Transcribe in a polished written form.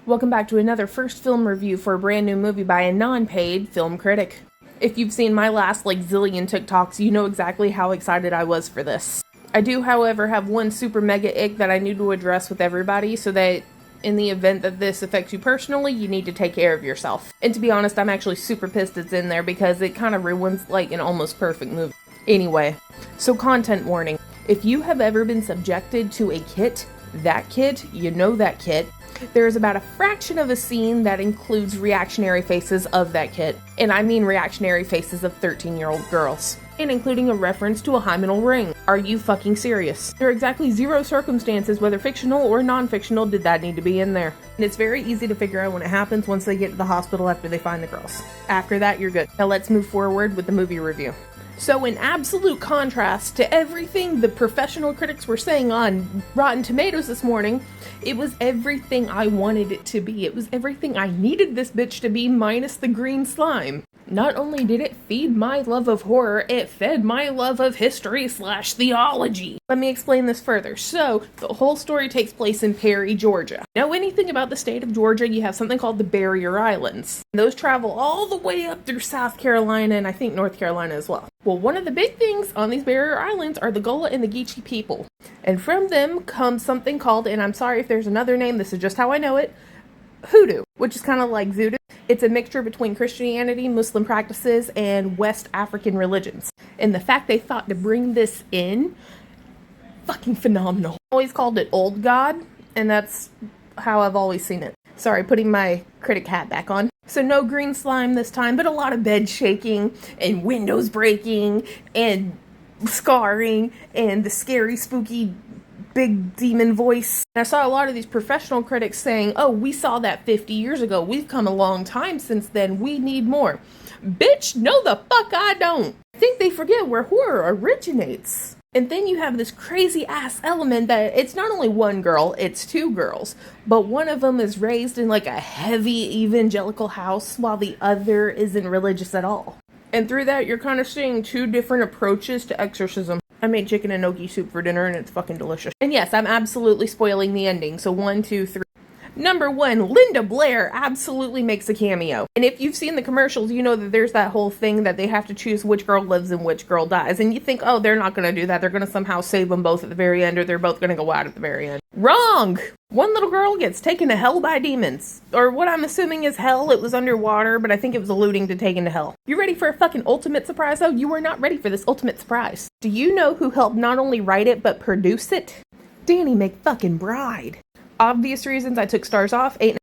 Welcome back to another first film review for a brand new movie by a non-paid film critic. If you've seen my last zillion TikToks, you know exactly how excited I was for this. I do, however, have one super mega ick that I need to address with everybody so that in the event that this affects you personally, you need to take care of yourself. And to be honest, I'm actually super pissed it's in there because it kind of ruins an almost perfect movie. Anyway, so content warning. If you have ever been subjected to a kit, that kit, you know that kit, there is about a fraction of a scene that includes reactionary faces of that kit. And I mean reactionary faces of 13-year-old girls. And including a reference to a hymenal ring. Are you fucking serious? There are exactly 0 circumstances, whether fictional or non-fictional, did that need to be in there. And it's very easy to figure out when it happens once they get to the hospital after they find the girls. After that, you're good. Now let's move forward with the movie review. So in absolute contrast to everything the professional critics were saying on Rotten Tomatoes this morning, it was everything I wanted it to be. It was everything I needed this bitch to be minus the green slime. Not only did it feed my love of horror, it fed my love of history/theology. Let me explain this further. So, the whole story takes place in Perry, Georgia. Know anything about the state of Georgia, you have something called the Barrier Islands. Those travel all the way up through South Carolina and I think North Carolina as well. Well, one of the big things on these Barrier Islands are the Gullah and the Geechee people. And from them comes something called, and I'm sorry if there's another name, this is just how I know it, hoodoo, which is kind of like voodoo. It's a mixture between Christianity, Muslim practices, and West African religions. And the fact they thought to bring this in, fucking phenomenal. Always called it Old God, and that's how I've always seen it. Sorry, putting my critic hat back on. So no green slime this time, but a lot of bed shaking, and windows breaking, and scarring, and the scary, spooky big demon voice. And I saw a lot of these professional critics saying, oh, we saw that 50 years ago. We've come a long time since then. We need more. Bitch, no the fuck I don't. I think they forget where horror originates. And then you have this crazy ass element that it's not only one girl, it's 2 girls. But one of them is raised in a heavy evangelical house while the other isn't religious at all. And through that, you're kind of seeing 2 different approaches to exorcism. I made chicken and gnocchi soup for dinner and it's fucking delicious. And yes, I'm absolutely spoiling the ending. So 1, 2, 3. Number 1, Linda Blair absolutely makes a cameo. And if you've seen the commercials, you know that there's that whole thing that they have to choose which girl lives and which girl dies. And you think, oh, they're not going to do that. They're going to somehow save them both at the very end, or they're both going to go out at the very end. Wrong! One little girl gets taken to hell by demons. Or what I'm assuming is hell. It was underwater, but I think it was alluding to taken to hell. You ready for a fucking ultimate surprise? Oh, you are not ready for this ultimate surprise. Do you know who helped not only write it, but produce it? Danny McFucking Bride. Obvious reasons I took stars off, 8.